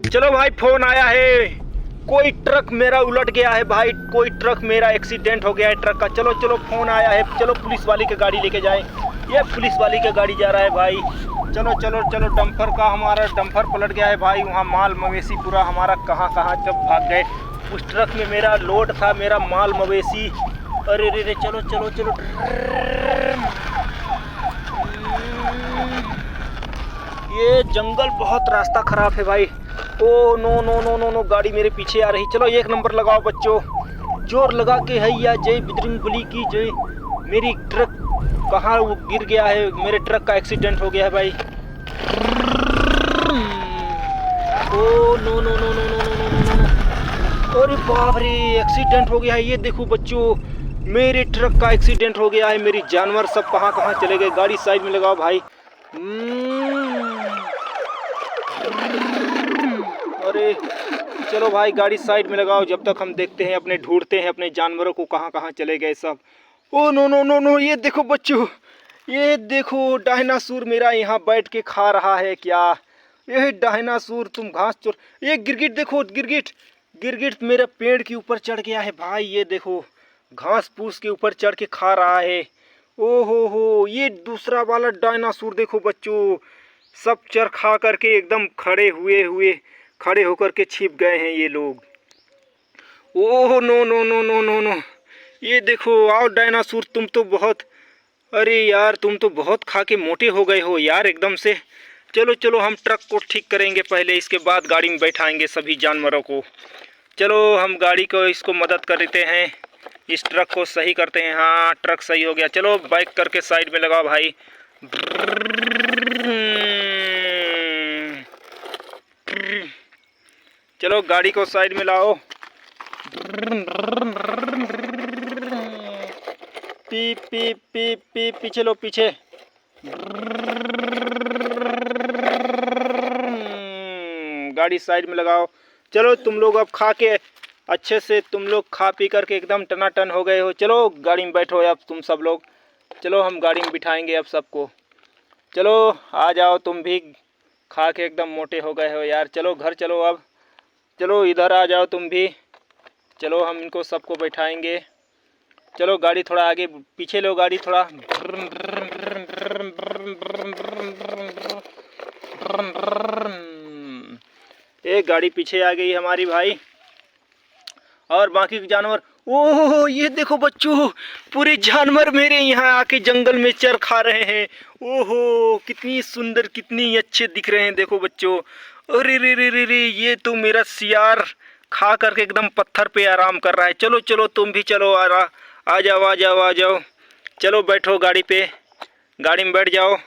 चलो भाई फोन आया है, कोई ट्रक मेरा उलट गया है भाई, कोई ट्रक मेरा एक्सीडेंट हो गया है ट्रक का। चलो चलो फोन आया है, चलो पुलिस वाले की गाड़ी लेके जाए। ये पुलिस वाले की गाड़ी जा रहा है भाई। चलो चलो चलो, डंपर का हमारा डंपर पलट गया है भाई। वहाँ माल मवेशी पूरा हमारा कहाँ कहाँ जब भाग गए। उस ट्रक में मेरा लोड था, मेरा माल मवेशी। अरे रे रे, चलो चलो चलो। ये जंगल बहुत रास्ता खराब है भाई। Oh no no no no no, गाड़ी मेरे पीछे आ रही। चलो एक नंबर लगाओ बच्चों, जोर लगा के हैया जय बजरंग बली की जय। मेरी ट्रक कहाँ गिर गया है, मेरे ट्रक का एक्सीडेंट हो गया है भाई। Oh no no no no no no no no, अरे बाप रे, एक्सीडेंट हो गया है। ये देखो बच्चों, मेरे ट्रक का एक्सीडेंट हो गया है। मेरी जानवर सब कहाँ कहाँ चले गए। गाड़ी साइड में लगाओ भाई। अरे चलो भाई, गाड़ी साइड में लगाओ, जब तक हम देखते हैं, अपने ढूंढते हैं अपने जानवरों को कहाँ कहाँ चले गए सब। Oh no no no no, ये देखो बच्चों, ये देखो डायनासोर मेरा यहाँ बैठ के खा रहा है क्या। ये डायनासोर, तुम घास चोर। ये गिरगिट देखो, गिरगिट गिरगिट मेरे पेड़ के ऊपर चढ़ गया है भाई। ये देखो घास फूस के ऊपर चढ़ के खा रहा है। ओ हो, ये दूसरा वाला डायनासोर देखो बच्चों, सब चर खा करके एकदम खड़े होकर के छिप गए हैं ये लोग। Oh no no no no no no, ये देखो। आओ डायनासोर, तुम तो बहुत, अरे यार तुम तो बहुत खा के मोटे हो गए हो यार एकदम से। चलो चलो, हम ट्रक को ठीक करेंगे पहले, इसके बाद गाड़ी में बैठाएंगे सभी जानवरों को। चलो हम गाड़ी को इसको मदद कर देते हैं, इस ट्रक को सही करते हैं। हाँ ट्रक सही हो गया। चलो बाइक करके साइड में लगाओ भाई। चलो गाड़ी को साइड में लाओ। पी पी पी पी, पीछे लो पीछे। गाड़ी साइड में लगाओ। चलो तुम लोग अब खा के अच्छे से, तुम लोग खा पी करके एकदम टनाटन हो गए हो। चलो गाड़ी में बैठो अब तुम सब लोग। चलो हम गाड़ी में बिठाएंगे अब सबको। चलो आ जाओ, तुम भी खा के एकदम मोटे हो गए हो यार। चलो घर चलो अब। चलो इधर आ जाओ तुम भी। चलो हम इनको सबको बैठाएंगे। चलो गाड़ी थोड़ा आगे पीछे लो, गाड़ी थोड़ा। एक गाड़ी पीछे आ गई हमारी भाई। और बाकी जानवर, ओह ये देखो बच्चों, पूरे जानवर मेरे यहाँ आके जंगल में चर खा रहे हैं। ओहो कितनी सुंदर, कितनी अच्छे दिख रहे हैं, देखो बच्चों। अरे रे रे रे रे, ये तो मेरा सियार खा करके एकदम पत्थर पे आराम कर रहा है। चलो चलो तुम भी चलो, आ जाओ आ जाओ आ जाओ। चलो बैठो गाड़ी पे, गाड़ी में बैठ जाओ।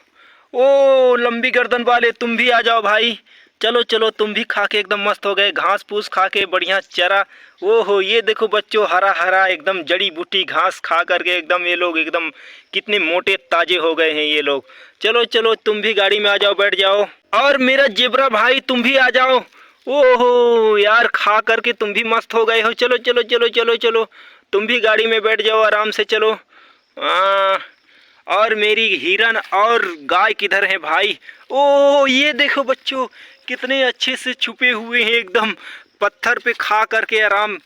ओ लंबी गर्दन वाले, तुम भी आ जाओ भाई। चलो चलो, तुम भी खा के एकदम मस्त हो गए, घास फूस खा के बढ़िया चरा। ओहो ये देखो बच्चों, हरा हरा एकदम जड़ी बूटी घास खा करके एकदम ये लोग एकदम कितने मोटे ताजे हो गए हैं ये लोग। चलो चलो तुम भी गाड़ी में आ जाओ, बैठ जाओ। और मेरा जेबरा भाई तुम भी आ जाओ। ओहो यार, खा करके तुम भी मस्त हो गए हो। चलो चलो चलो चलो चलो, तुम भी गाड़ी में बैठ जाओ आराम से। चलो और मेरी हिरन और गाय किधर है भाई। ओ ये देखो बच्चों, कितने अच्छे से छुपे हुए हैं, एकदम पत्थर पे खा करके आराम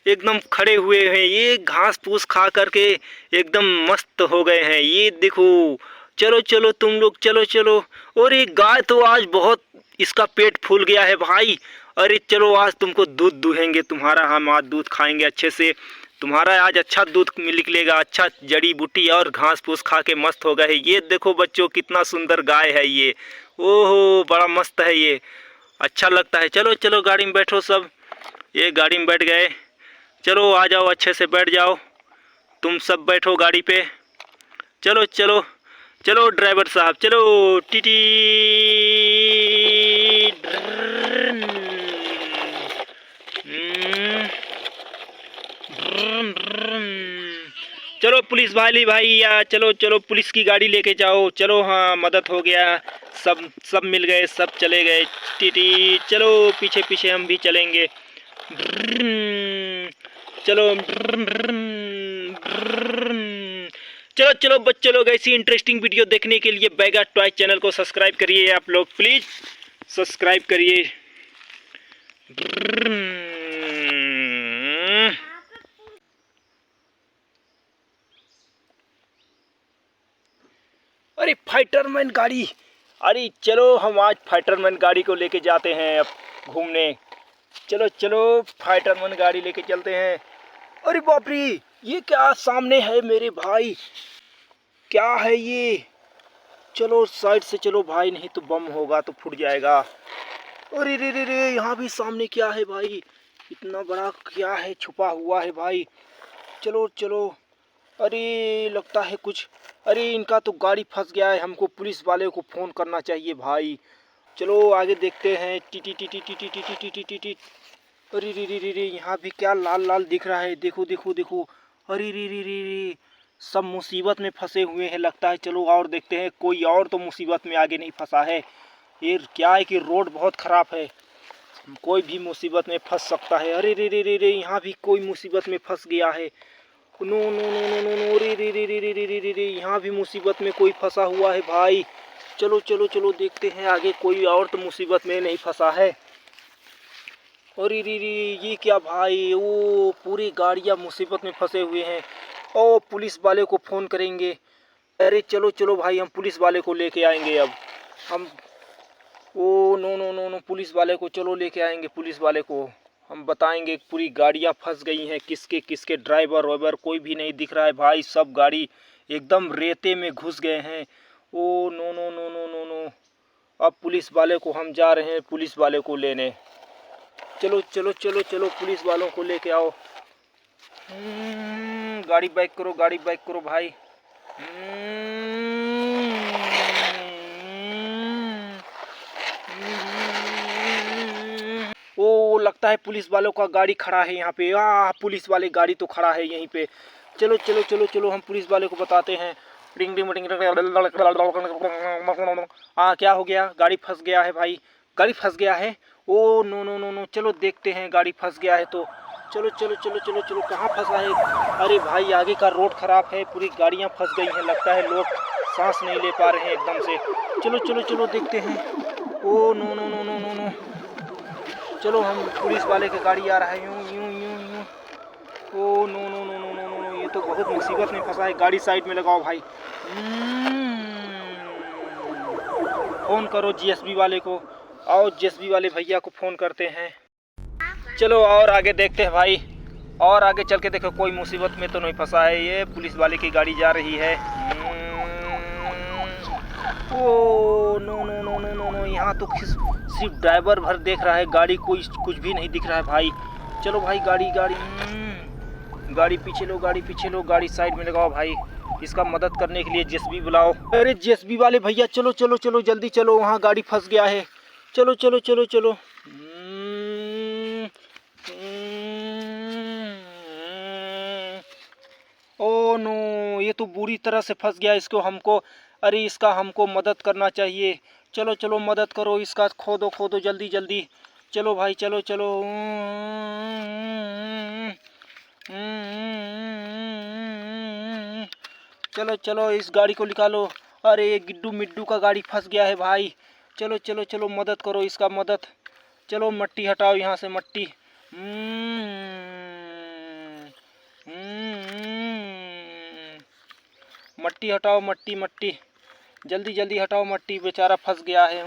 एकदम खड़े हुए हैं। ये घास फूस खा करके एकदम मस्त हो गए हैं, ये देखो। चलो चलो तुम लोग, चलो चलो। और एक गाय तो आज बहुत, इसका पेट फूल गया है भाई। अरे चलो आज तुमको दूध दुहेंगे, तुम्हारा हम आज दूध खाएंगे अच्छे से। तुम्हारा आज अच्छा दूध निकलेगा, अच्छा जड़ी बूटी और घास फूस खा के मस्त हो गए। ये देखो बच्चों, कितना सुंदर गाय है ये। ओहो बड़ा मस्त है ये, अच्छा लगता है। चलो चलो गाड़ी में बैठो सब। ये गाड़ी में बैठ गए। चलो आ जाओ, अच्छे से बैठ जाओ, तुम सब बैठो गाड़ी पे। चलो चलो चलो ड्राइवर साहब, चलो टीटी। चलो पुलिस वाली भाई, या चलो चलो पुलिस की गाड़ी लेके जाओ। चलो हाँ मदद हो गया, सब मिल गए, सब चले गए। टीटी चलो, पीछे पीछे हम भी चलेंगे। चलो चलो चलो बच्चे लोग, ऐसी इंटरेस्टिंग वीडियो देखने के लिए बैगा टॉय चैनल को सब्सक्राइब करिए। आप लोग प्लीज़ सब्सक्राइब करिए। अरे फाइटरमैन गाड़ी, अरे चलो हम आज फाइटरमैन गाड़ी को लेके जाते हैं अब घूमने। चलो चलो फाइटरमैन गाड़ी लेके चलते हैं। अरे बाप रे, ये क्या सामने है मेरे भाई, क्या है ये? चलो साइड से चलो भाई, नहीं तो बम होगा तो फूट जाएगा। अरे रे रे रे, यहाँ भी सामने क्या है भाई, इतना बड़ा क्या है छुपा हुआ है भाई। चलो चलो, अरे लगता है कुछ, अरे इनका तो गाड़ी फंस गया है, हमको पुलिस वाले को फ़ोन करना चाहिए भाई। चलो आगे देखते हैं। टी टी टी टी टी टी टी टी टी टी टी टी। अरे रे रे रे रे, यहाँ भी क्या लाल लाल दिख रहा है, देखो देखो देखो। अरे रे रे रे रे, सब मुसीबत में फंसे हुए हैं लगता है। चलो और देखते हैं, कोई और तो मुसीबत में आगे नहीं फंसा है। ये क्या है कि रोड बहुत ख़राब है, कोई भी मुसीबत में फंस सकता है। अरे रे रे रे रे, यहाँ भी कोई मुसीबत में फंस गया है। No no no no no no, रे रे रे रे रे रे रे रे रे, यहाँ भी मुसीबत में कोई फंसा हुआ है भाई। चलो चलो चलो देखते हैं आगे, कोई और तो मुसीबत में नहीं फंसा है। अरे रे रे, ये क्या भाई, वो पूरी गाड़ियाँ मुसीबत में फंसे हुए हैं। ओ पुलिस वाले को फ़ोन करेंगे। अरे चलो चलो भाई, हम पुलिस वाले को लेके आएंगे अब हम। Oh no no no no, police वाले को चलो लेके आएंगे, पुलिस वाले को हम बताएंगे पूरी गाड़ियाँ फंस गई हैं, किसके किसके ड्राइवर वाइवर कोई भी नहीं दिख रहा है भाई, सब गाड़ी एकदम रेते में घुस गए हैं। Oh no no no no no no, अब पुलिस वाले को हम जा रहे हैं पुलिस वाले को लेने। चलो चलो चलो चलो, पुलिस वालों को लेके आओ। गाड़ी बाइक करो, गाड़ी बाइक करो भाई। ओ लगता है पुलिस वालों का गाड़ी खड़ा है यहाँ पे। पुलिस वाले गाड़ी तो खड़ा है यहीं पे। चलो चलो चलो चलो, हम पुलिस वाले को बताते हैं। क्या हो गया, गाड़ी फंस गया है भाई, गाड़ी फंस गया है। Oh no no no no, चलो देखते हैं, गाड़ी फंस गया है तो चलो चलो चलो चलो चलो, कहाँ फंसा है? अरे भाई आगे का रोड खराब है, पूरी गाड़ियाँ फंस गई हैं, लगता है लोग सांस नहीं ले पा रहे हैं एकदम से। चलो चलो चलो देखते हैं। Oh no no no no no no, चलो हम पुलिस वाले की गाड़ी आ रहा है, यूं यूं यूं यूं। Oh no no no no no no, ये तो बहुत मुसीबत में फंसा है, गाड़ी साइड में लगाओ भाई। फ़ोन करो जीएसबी वाले को, आओ जीएसबी वाले भैया को फ़ोन करते हैं। चलो और आगे देखते हैं भाई, और आगे चल के देखो कोई मुसीबत में तो नहीं फंसा है। ये पुलिस वाले की गाड़ी जा रही है। Oh no no no no no no, यहाँ तो सिर्फ ड्राइवर भर देख रहा है, गाड़ी कोई कुछ भी नहीं दिख रहा है भाई। चलो भाई गाड़ी गाड़ी गाड़ी पीछे लो, गाड़ी पीछे लो, गाड़ी साइड में लगाओ भाई। इसका मदद करने के लिए जेसीबी बुलाओ। अरे जेसीबी वाले भैया चलो चलो चलो जल्दी चलो, वहाँ गाड़ी फंस गया है। चलो चलो चलो चलो। ओ नो, ये तो बुरी तरह से फंस गया, इसको हमको, अरे इसका हमको मदद करना चाहिए। चलो चलो मदद करो इसका, खोदो खोदो जल्दी जल्दी। चलो भाई चलो चलो। चलो चलो इस गाड़ी को निकालो। अरे ये गिड्डू मिड्डू का गाड़ी फंस गया है भाई। चलो चलो चलो मदद करो इसका, मदद। चलो मट्टी हटाओ यहाँ से, मट्टी। मट्टी हटाओ, मट्टी मट्टी जल्दी जल्दी हटाओ, मट्टी बेचारा फंस गया है।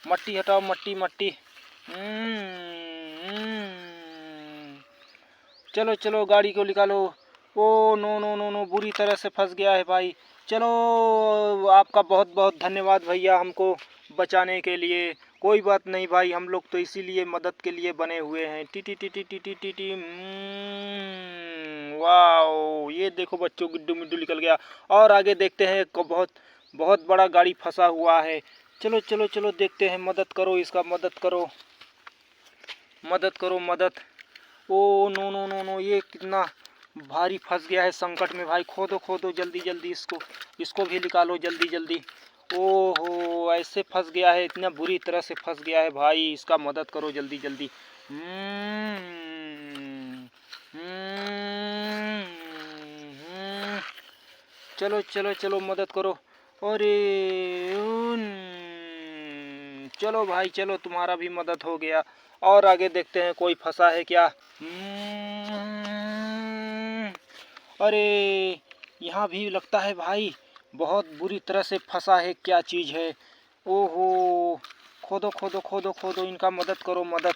मट्टी हटाओ, मट्टी मट्टी। चलो चलो गाड़ी को निकालो। Oh no no no no, बुरी तरह से फंस गया है भाई। चलो आपका बहुत बहुत धन्यवाद भैया हमको बचाने के लिए। कोई बात नहीं भाई, हम लोग तो इसीलिए मदद के लिए बने हुए हैं। टी टी टी टी टी टी टी टी। वाओ, ये देखो बच्चों, गिड्डू मिड्डू निकल गया। और आगे देखते हैं, बहुत बहुत बड़ा गाड़ी फंसा हुआ है। चलो चलो चलो देखते हैं, मदद करो इसका, मदद करो, मदद करो मदद। Oh no no no no, ये कितना भारी फंस गया है संकट में भाई। खोदो खोदो जल्दी जल्दी इसको, इसको भी निकालो जल्दी जल्दी। ओहो, ऐसे फंस गया है, इतना बुरी तरह से फंस गया है भाई, इसका मदद करो जल्दी जल्दी। चलो चलो चलो मदद करो। अरे चलो भाई चलो, तुम्हारा भी मदद हो गया। और आगे देखते हैं कोई फंसा है क्या। अरे यहाँ भी लगता है भाई बहुत बुरी तरह से फंसा है। क्या चीज़ है? ओहो, खोदो खोदो खोदो खोदो, इनका मदद करो मदद।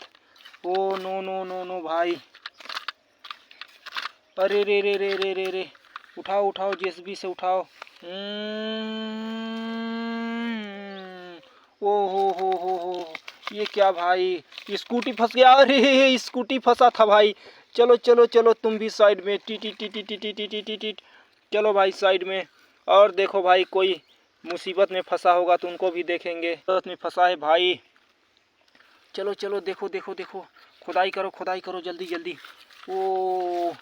Oh no no no no भाई, अरे रे रे रे रे रे रे, उठाओ उठाओ, जेसीबी से उठाओ। ओ हो, ये क्या भाई, स्कूटी फंस गया। अरे स्कूटी फंसा था भाई। चलो चलो चलो, तुम भी साइड में, टी टी टी टी टी टी टी टी टी टी। चलो भाई साइड में। और देखो भाई, कोई मुसीबत में फंसा होगा तो उनको भी देखेंगे। मुसीबत में फंसा है भाई। चलो चलो, देखो देखो देखो, खुदाई करो जल्दी जल्दी। ओ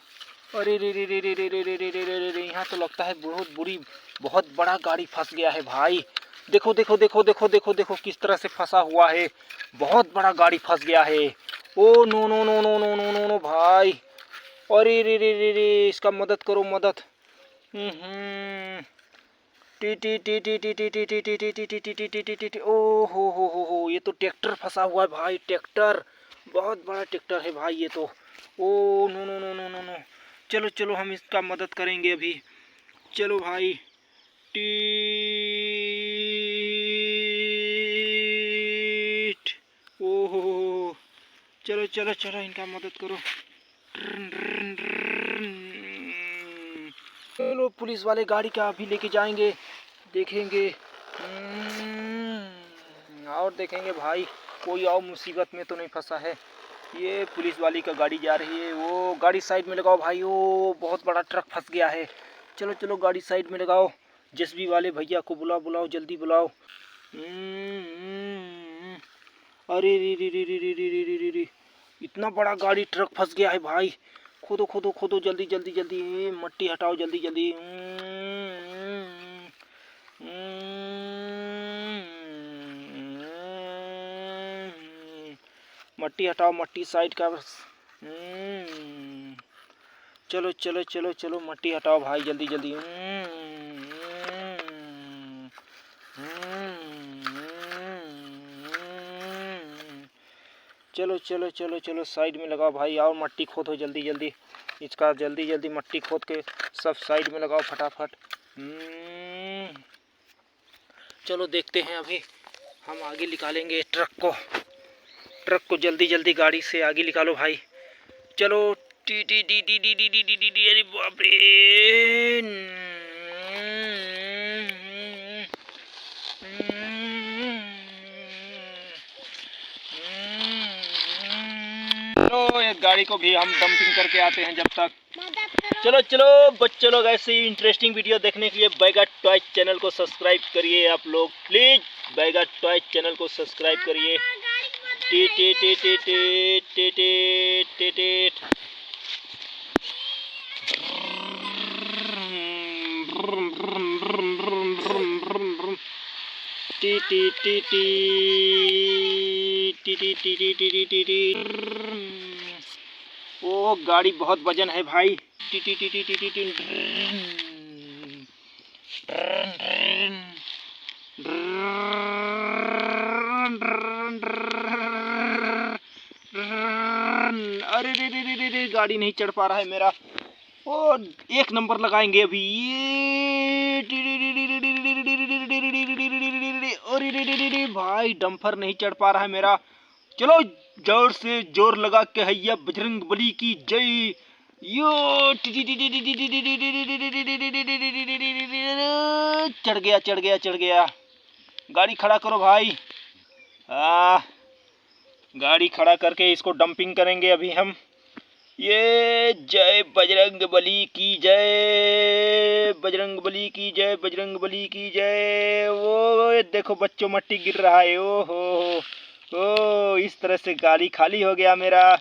अरे रे रे रे रे रे रे रे रे रे रे रे, यहाँ तो लगता है बहुत बड़ा गाड़ी फंस गया है भाई। देखो देखो देखो देखो देखो देखो, किस तरह से फंसा हुआ है। बहुत बड़ा गाड़ी फंस गया है। Oh no no no no no no no no भाई, अरे रे रे रे रे, इसका मदद करो मदद। टी टी टी टी टी टी टी टी टी टी टी टी टी टी टी टी। ओ हो, ये तो ट्रैक्टर फंसा हुआ है भाई। ट्रैक्टर, बहुत बड़ा ट्रैक्टर है भाई ये तो। Oh no no no no no no, चलो चलो, हम इसका मदद करेंगे अभी। चलो भाई, टीट। ओहो, चलो चलो चलो, इनका मदद करो। चलो, पुलिस वाले गाड़ी का अभी लेके जाएंगे, देखेंगे। और देखेंगे भाई कोई और मुसीबत में तो नहीं फंसा है। ये पुलिस वाली का गाड़ी जा रही है। वो गाड़ी साइड में लगाओ भाई, वो बहुत बड़ा ट्रक फंस गया है। चलो चलो, गाड़ी साइड में लगाओ। जेसीबी वाले भैया को बुलाओ जल्दी बुलाओ। अरे रे रे रे रे रे रे रे रे रे, इतना बड़ा गाड़ी ट्रक फंस गया है भाई। खोदो खोदो खोदो, जल्दी जल्दी जल्दी, मट्टी हटाओ जल्दी जल्दी। मट्टी हटाओ, मट्टी साइड का। चलो चलो चलो चलो, मट्टी हटाओ भाई जल्दी जल्दी। चलो चलो चलो चलो, साइड में लगाओ भाई, और मट्टी खोदो जल्दी जल्दी। इसका जल्दी जल्दी मट्टी खोद के सब साइड में लगाओ फटाफट। चलो देखते हैं, अभी हम आगे निकालेंगे ट्रक को जल्दी जल्दी गाड़ी से आगे निकालो भाई। चलो, टी टी टी टी टी टी टी टी टी, अरे बाप रे। चलो, एक गाड़ी को भी हम डंपिंग करके आते हैं जब तक। चलो चलो बच्चों लोग, ऐसे ही इंटरेस्टिंग वीडियो देखने के लिए बैगा टॉयज चैनल को सब्सक्राइब करिए। आप लोग प्लीज बैगा टॉयज चैनल को सब्सक्राइब करिए। टी टी टी टी टी टी टी टी टी। टी टी टी टी टी टी टी टी टी टी। ओ गाड़ी बहुत वजन है भाई। टी टी टी टी टी टी टी। अरे रे रे रे रे, गाड़ी नहीं चढ़ पा रहा है मेरा। ओ एक नंबर लगाएंगे अभी ये। अरे रे रे रे भाई, डंपर नहीं चढ़ पा रहा है मेरा। चलो जोर से जोर लगा के हैया बजरंग बली की जय। यो चढ़ गया। गाड़ी खड़ा करो भाई। गाड़ी खड़ा करके इसको डंपिंग करेंगे अभी हम। ये जय बजरंग बली की जय, बजरंग बली की जय, बजरंग बली की जय। वो देखो बच्चों, मट्टी गिर रहा है। ओ इस तरह से गाड़ी खाली हो गया मेरा।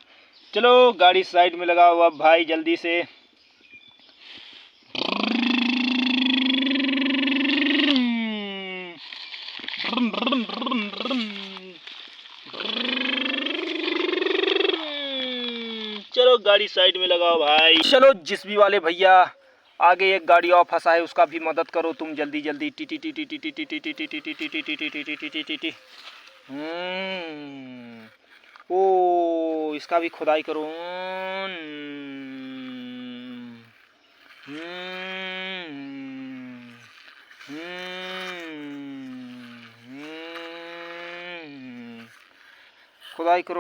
चलो गाड़ी साइड में लगाओ अब भाई जल्दी से। चलो गाड़ी साइड में लगाओ भाई। चलो जिसबी वाले भैया, आगे एक गाड़ी और फंसा है, उसका भी मदद करो तुम जल्दी जल्दी। टी टी टी टी टी टी टी टी टी टी टी टी टी टी टी टी टी टी टी। ओ इसका भी खुदाई करो।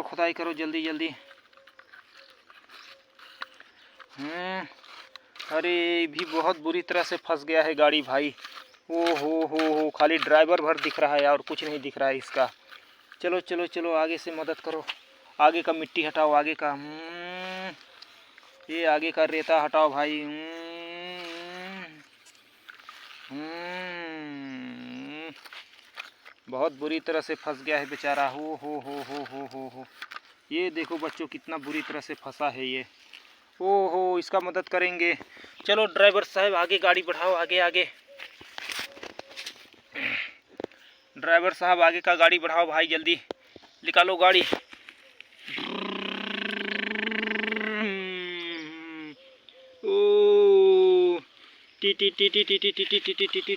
खुदाई करो जल्दी जल्दी। अरे भी बहुत बुरी तरह से फंस गया है गाड़ी भाई। ओ हो खाली ड्राइवर भर दिख रहा है और कुछ नहीं दिख रहा है इसका। चलो चलो चलो आगे से मदद करो, आगे का मिट्टी हटाओ, आगे का ये आगे का रेता हटाओ भाई। बहुत बुरी तरह से फंस गया है बेचारा। हो ये देखो बच्चों कितना बुरी तरह से फंसा है ये। ओहो इसका मदद करेंगे। चलो ड्राइवर साहब आगे गाड़ी बढ़ाओ, आगे आगे। ड्राइवर साहब आगे का गाड़ी बढ़ाओ भाई, जल्दी निकालो गाड़ी। ओ टी टी टी टी टी टी टी टी टी टी टी टी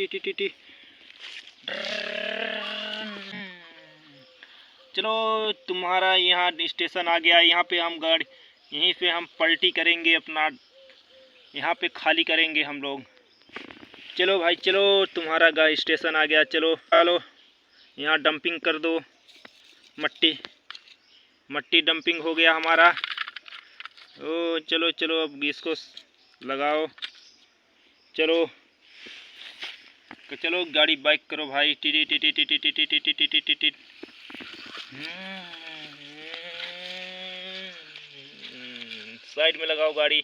टी टी टी। चलो तुम्हारा यहाँ स्टेशन आ गया। यहाँ पे हम गाड़ी यहीं पे हम पलटी करेंगे, अपना यहाँ पे खाली करेंगे हम लोग। चलो भाई चलो, तुम्हारा गाड़ी स्टेशन आ गया। चलो चलो यहाँ डंपिंग कर दो, मट्टी डंपिंग हो गया हमारा। ओ चलो चलो अब इसको लगाओ। चलो चलो गाड़ी बाइक करो भाई। टी टी टी टी टी टी टी टी टी टी टी टी। साइड में लगाओ गाड़ी।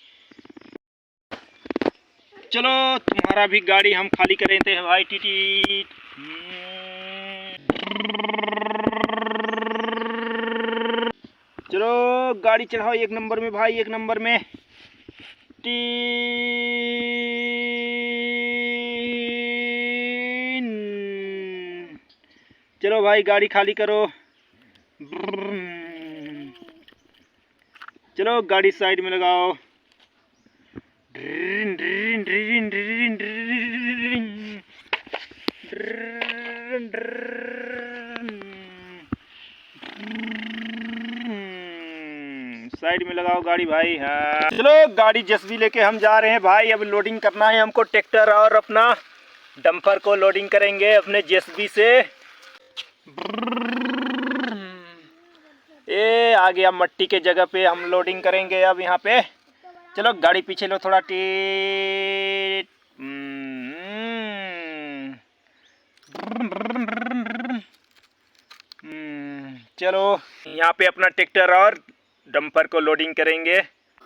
चलो तुम्हारा भी गाड़ी हम खाली कर देते हैं भाई। टी टी। चलो गाड़ी चढ़ाओ एक नंबर में भाई, एक नंबर में। टी। चलो भाई गाड़ी खाली करो। चलो गाड़ी साइड में लगाओ। साइड में लगाओ गाड़ी भाई। हाँ चलो गाड़ी जेसीबी लेके हम जा रहे हैं भाई। अब लोडिंग करना है हमको, ट्रैक्टर और अपना डंपर को लोडिंग करेंगे अपने जेसीबी से। ये आ गया मट्टी के जगह पे, हम लोडिंग करेंगे अब यहाँ पे। चलो गाड़ी पीछे लो थोड़ा। चलो यहाँ पे अपना ट्रैक्टर और डंपर को लोडिंग करेंगे।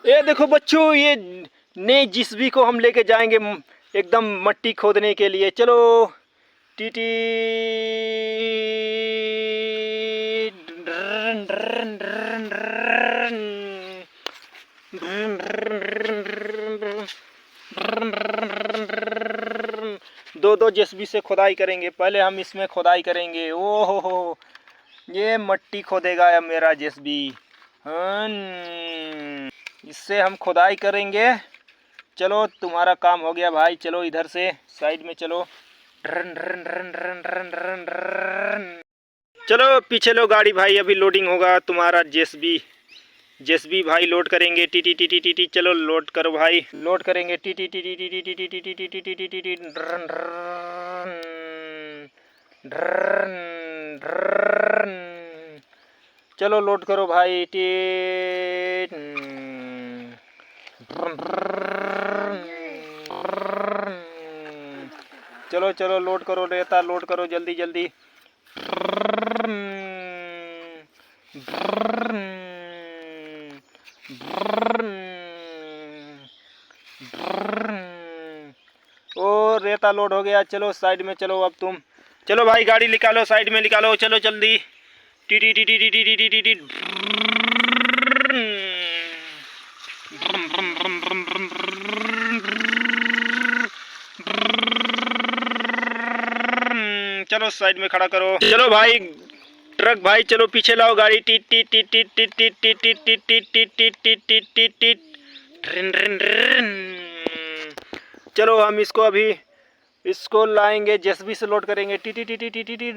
ये देखो बच्चों, ये नए जेसीबी को हम लेके जाएंगे एकदम मट्टी खोदने के लिए। चलो टीटी। दो जेसीबी से खुदाई करेंगे। पहले हम इसमें खुदाई करेंगे। ओ हो ये मट्टी खोदेगा या मेरा जेसीबी। इससे हम खुदाई करेंगे। चलो तुम्हारा काम हो गया भाई। चलो इधर से साइड में चलो। चलो पीछे लो गाड़ी भाई, अभी लोडिंग होगा तुम्हारा जेसीबी भाई। लोड करेंगे। टी टी टी टी टी टी। चलो लोड करो भाई, लोड करेंगे। टी टी टी टी टी टी टी टी टी टी टी टी टी टी। चलो लोड करो भाई। टी। चलो चलो लोड करो, रेता लोड करो जल्दी जल्दी। ओ रेता लोड हो गया। चलो साइड में चलो अब तुम। चलो भाई गाड़ी निकालो, साइड में निकालो। चलो जल्दी। टी टी टी टी टी टी टी टी टी। चलो साइड में खड़ा करो। चलो भाई ट्रक भाई चलो पीछे लाओ गाड़ी। Tit tit tit tit tit tit tit tit tit tit tit tit tit tit tit tit. चलो हम इसको अभी इसको लाएंगे, जेसीबी से लोड करेंगे। टी टी टी टी टी टी टी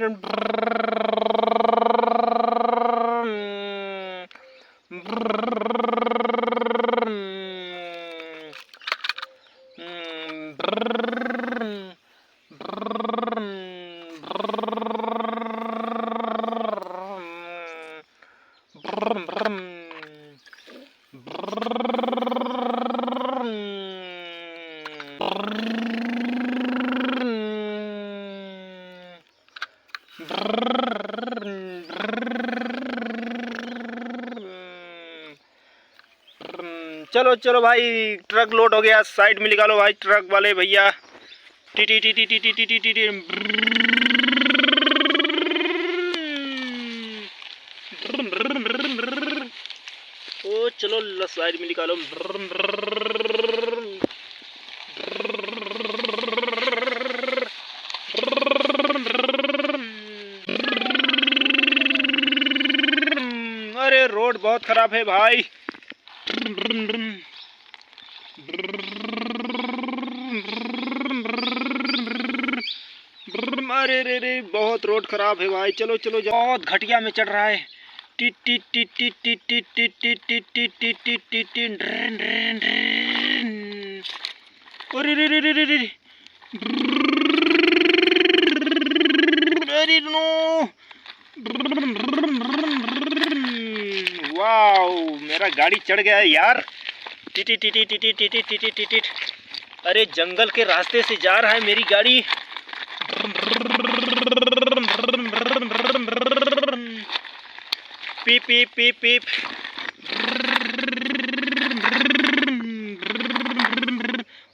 चलो चलो भाई, ट्रक लोड हो गया, साइड में निकालो भाई ट्रक वाले भैया। टी टी टी टी टी टी टी टी टी टी। ओ चलो साइड में निकालो। अरे रोड बहुत खराब है भाई। अरे रे रे बहुत रोड खराब है भाई। चलो चलो, बहुत घटिया में चढ़ रहा है। टी टी टी टी टी टी टी टी टी टी टी टी टी टी। अरे रे रे रे रे रे, अरे नो, वाओ मेरा गाड़ी चढ़ गया है यार। टी टी टी टी टी टी टी टी टी टी टी। अरे जंगल के रास्ते से जा रहा है मेरी गाड़ी। पीप पीप पीप पीप।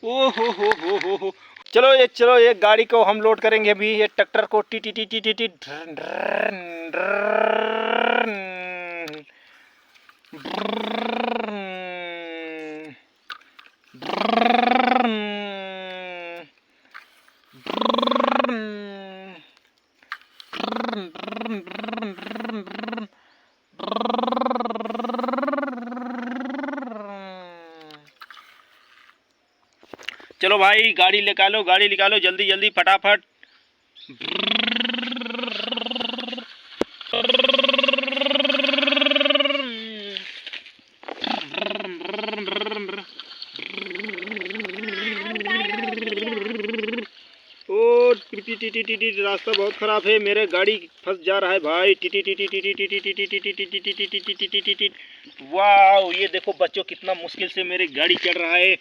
ओ हो। चलो ये गाड़ी को हम लोड करेंगे अभी, ये ट्रैक्टर को। टी टी टी टी टी टी। चलो भाई गाड़ी निकालो जल्दी जल्दी फटाफट। ओ रास्ता बहुत खराब है, मेरे गाड़ी फंस जा रहा है भाई। टी। वाह ये देखो बच्चों, कितना मुश्किल से मेरी गाड़ी चढ़ रहा है।